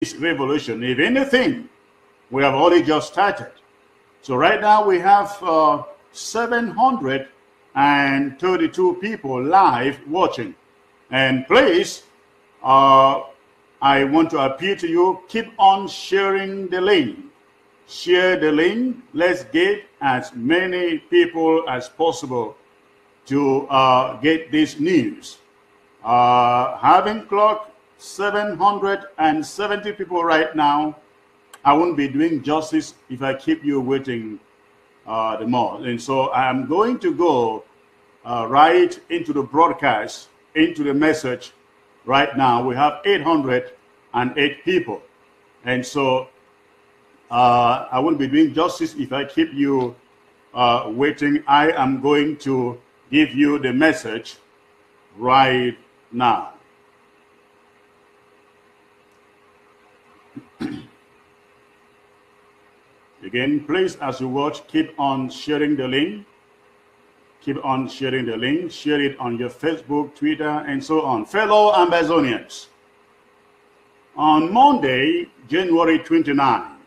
this revolution. If anything, we have already just started. So right now we have 732 people live watching. And please, I want to appeal to you, keep on sharing the link. Share the link. Let's get as many people as possible to get this news. Having clocked 770 people right now, I won't be doing justice if I keep you waiting the more. And so I'm going to go right into the broadcast, into the message right now. We have 808 people. And so I won't be doing justice if I keep you waiting. I am going to give you the message right now. Again, please, as you watch, keep on sharing the link. Keep on sharing the link. Share it on your Facebook, Twitter, and so on. Fellow Ambazonians, on Monday, January 29,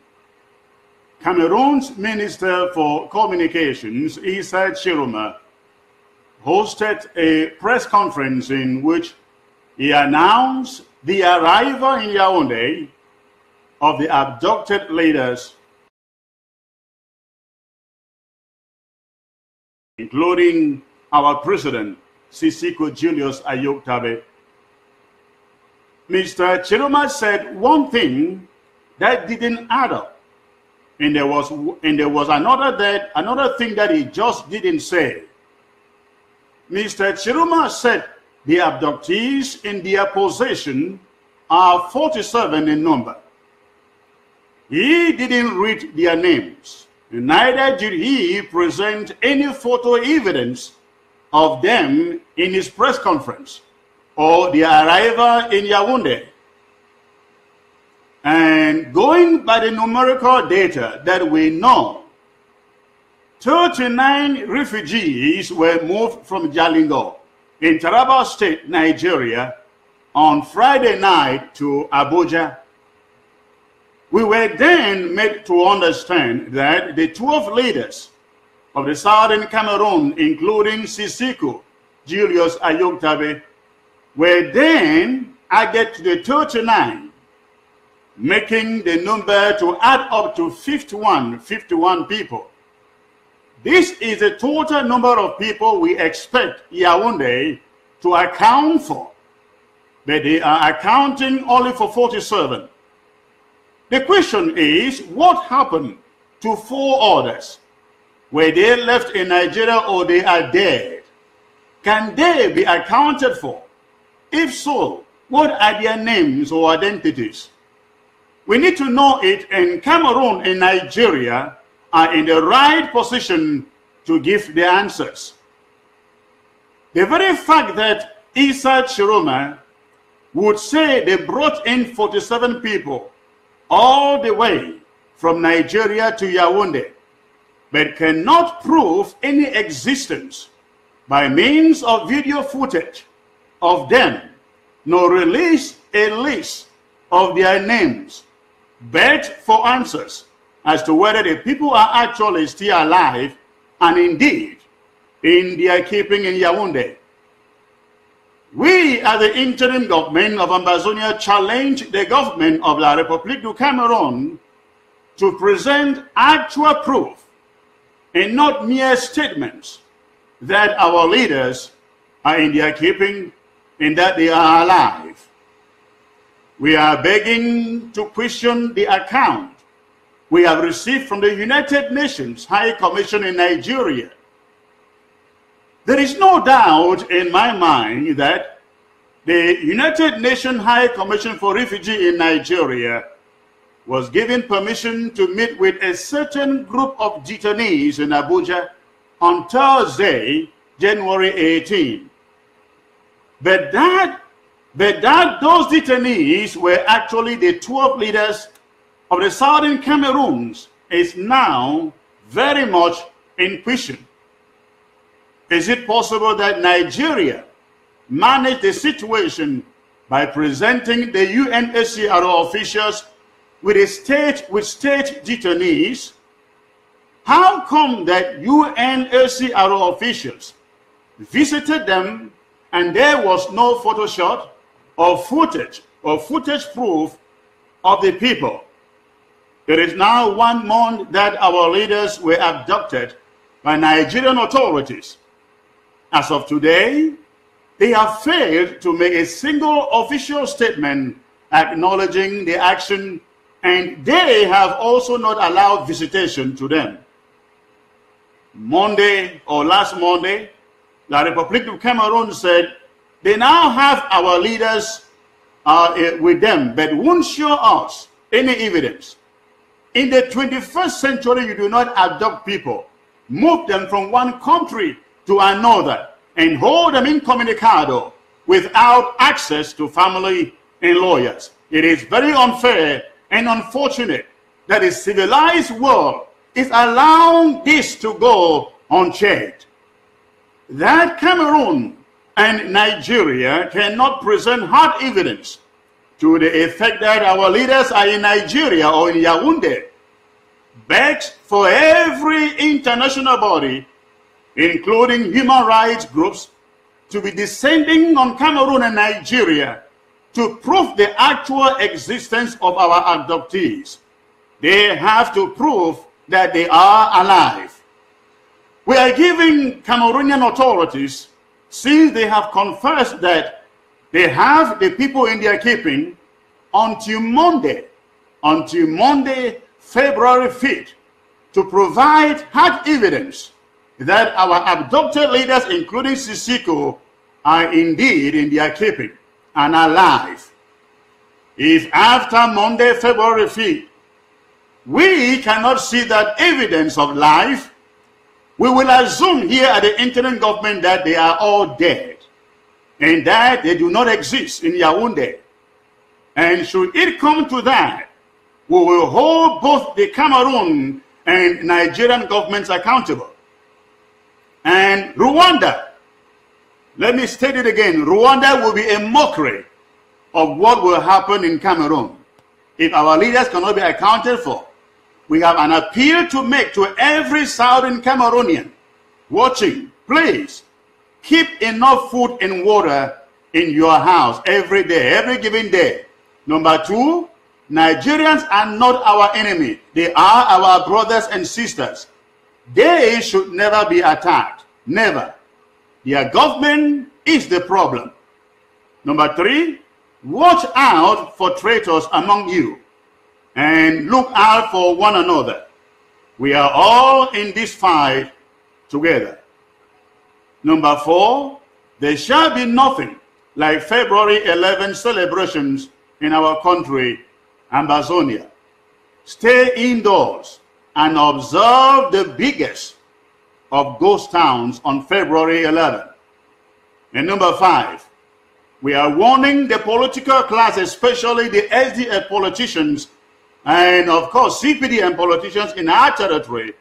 Cameroon's Minister for Communications, Issa Chiroma, hosted a press conference in which he announced the arrival in Yaounde of the abducted leaders, including our president, Sisiko Julius Ayoktabe. Mr. Chiroma said one thing that didn't add up. And there was another thing that he just didn't say. Mr. Chiroma said the abductees in their possession are 47 in number. He didn't read their names. Neither did he present any photo evidence of them in his press conference or their arrival in Yaounde. And going by the numerical data that we know, 39 refugees were moved from Jalingo in Taraba State, Nigeria, on Friday night to Abuja. We were then made to understand that the 12 leaders of the southern Cameroon, including Sisiko Julius Ayoktabe, were then added to the 39, making the number to add up to 51 people. This is the total number of people we expect Yaounde to account for, but they are accounting only for 47. The question is, what happened to 4 others? Were they left in Nigeria or they are dead? Can they be accounted for? If so, what are their names or identities? We need to know it, and Cameroon and Nigeria are in the right position to give the answers. The very fact that Issa Chiroma would say they brought in 47 people all the way from Nigeria to Yaounde, but cannot prove any existence by means of video footage of them, nor release a list of their names, beg for answers as to whether the people are actually still alive and indeed in their keeping in Yaounde. We, as the interim government of Ambazonia, challenge the government of La République du Cameroon to present actual proof and not mere statements that our leaders are in their keeping and that they are alive. We are begging to question the account we have received from the United Nations High Commission in Nigeria. There is no doubt in my mind that the United Nations High Commission for Refugees in Nigeria was given permission to meet with a certain group of detainees in Abuja on Thursday, January 18. But those detainees were actually the 12 leaders of the southern Cameroons is now very much in question. Is it possible that Nigeria managed the situation by presenting the UNHCR officials with state detainees. How come that UNHCR officials visited them and there was no photo shot or footage proof of the people? It is now 1 month that our leaders were abducted by Nigerian authorities. As of today, they have failed to make a single official statement acknowledging the action, and they have also not allowed visitation to them. Last Monday, the Republic of Cameroon said they now have our leaders with them, but won't show us any evidence. In the 21st century, you do not abduct people, move them from one country to another, and hold them incommunicado without access to family and lawyers. It is very unfair and unfortunate that a civilized world is allowing this to go unchecked. That Cameroon and Nigeria cannot present hard evidence to the effect that our leaders are in Nigeria or in Yaounde, begs for every international body, including human rights groups, to be descending on Cameroon and Nigeria to prove the actual existence of our abductees. They have to prove that they are alive. We are giving Cameroonian authorities, since they have confessed that they have the people in their keeping, until Monday, February 5th, to provide hard evidence that our abducted leaders, including Sisiko, are indeed in their keeping and alive. If after Monday, February 5th, we cannot see that evidence of life, we will assume here at the interim government that they are all dead and that they do not exist in Yaounde. And should it come to that, we will hold both the Cameroon and Nigerian governments accountable. And Rwanda, let me state it again, Rwanda will be a mockery of what will happen in Cameroon if our leaders cannot be accounted for. We have an appeal to make to every Southern Cameroonian watching. Please keep enough food and water in your house every day, every given day. Number two, Nigerians are not our enemy. They are our brothers and sisters. They should never be attacked. Never. Their government is the problem. Number three, watch out for traitors among you and look out for one another. We are all in this fight together. Number four, there shall be nothing like February 11 celebrations in our country, Ambazonia. Stay indoors and observe the biggest of ghost towns on February 11. And number five, we are warning the political class, especially the SDF politicians, and of course CPD and politicians in our territory.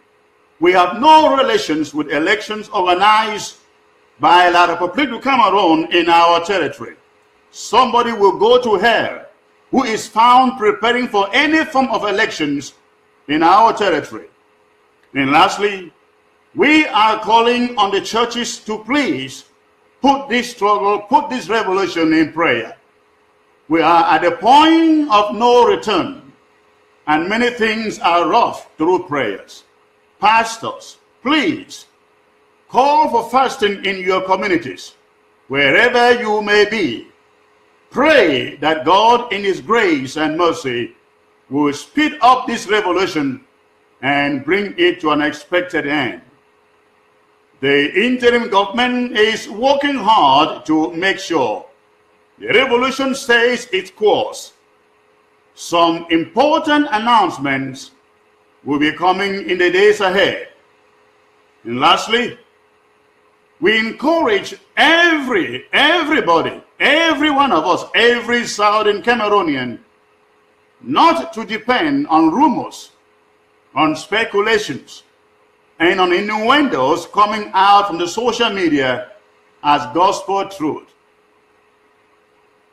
We have no relations with elections organized by La République du Cameroun in our territory. Somebody will go to hell who is found preparing for any form of elections in our territory. And lastly, we are calling on the churches to please put this struggle, put this revolution in prayer. We are at the point of no return, and many things are rough through prayers. Pastors, please call for fasting in your communities, wherever you may be. Pray that God in his grace and mercy will speed up this revolution and bring it to an expected end. The interim government is working hard to make sure the revolution stays its course. Some important announcements will be coming in the days ahead. And lastly, we encourage everybody, every one of us, every Southern Cameroonian, not to depend on rumors, on speculations, and on innuendos coming out from the social media as gospel truth.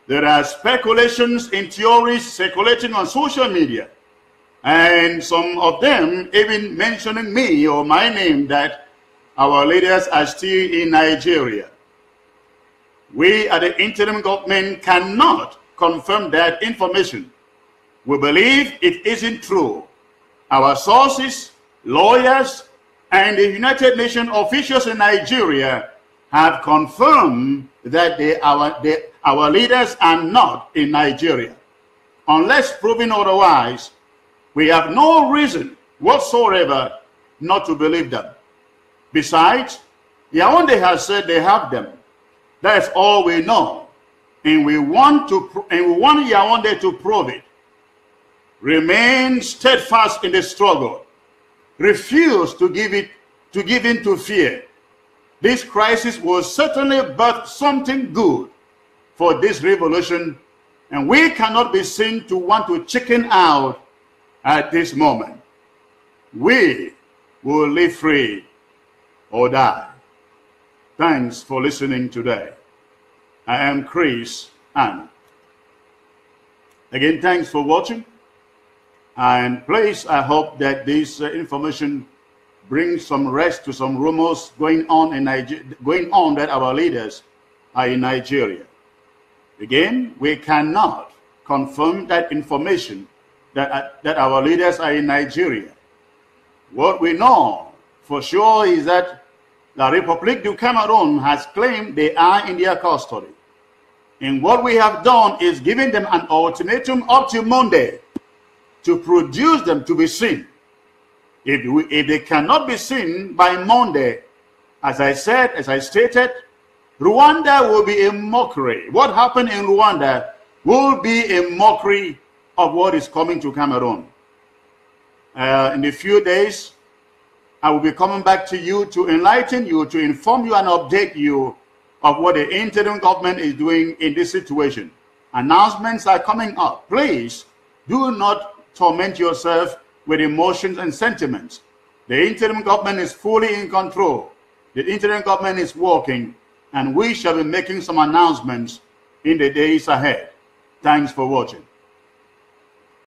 There are speculations and theories circulating on social media, and some of them even mentioning me or my name, that our leaders are still in Nigeria. We at the interim government cannot confirm that information. We believe it isn't true. Our sources, lawyers, and the United Nations officials in Nigeria have confirmed that our leaders are not in Nigeria. Unless proven otherwise, we have no reason whatsoever not to believe them. Besides, Yaounde has said they have them. That's all we know, and we want Yaounde to prove it. Remain steadfast in the struggle. Refuse to give in to fear. This crisis will certainly birth something good for this revolution, and we cannot be seen to want to chicken out at this moment. We will live free or die. Thanks for listening today. I am Chris Ann. Again, thanks for watching. And please, I hope that this information brings some rest to some rumors going on that our leaders are in Nigeria. Again, we cannot confirm that information that our leaders are in Nigeria. What we know for sure is that La République du Cameroon has claimed they are in their custody. And what we have done is giving them an ultimatum up to Monday to produce them to be seen. If they cannot be seen by Monday, as I stated, Rwanda will be a mockery. What happened in Rwanda will be a mockery of what is coming to Cameroon. In a few days, I will be coming back to you to enlighten you, to inform you and update you of what the interim government is doing in this situation. Announcements are coming up. Please do not torment yourself with emotions and sentiments. The interim government is fully in control. The interim government is working, and we shall be making some announcements in the days ahead. Thanks for watching.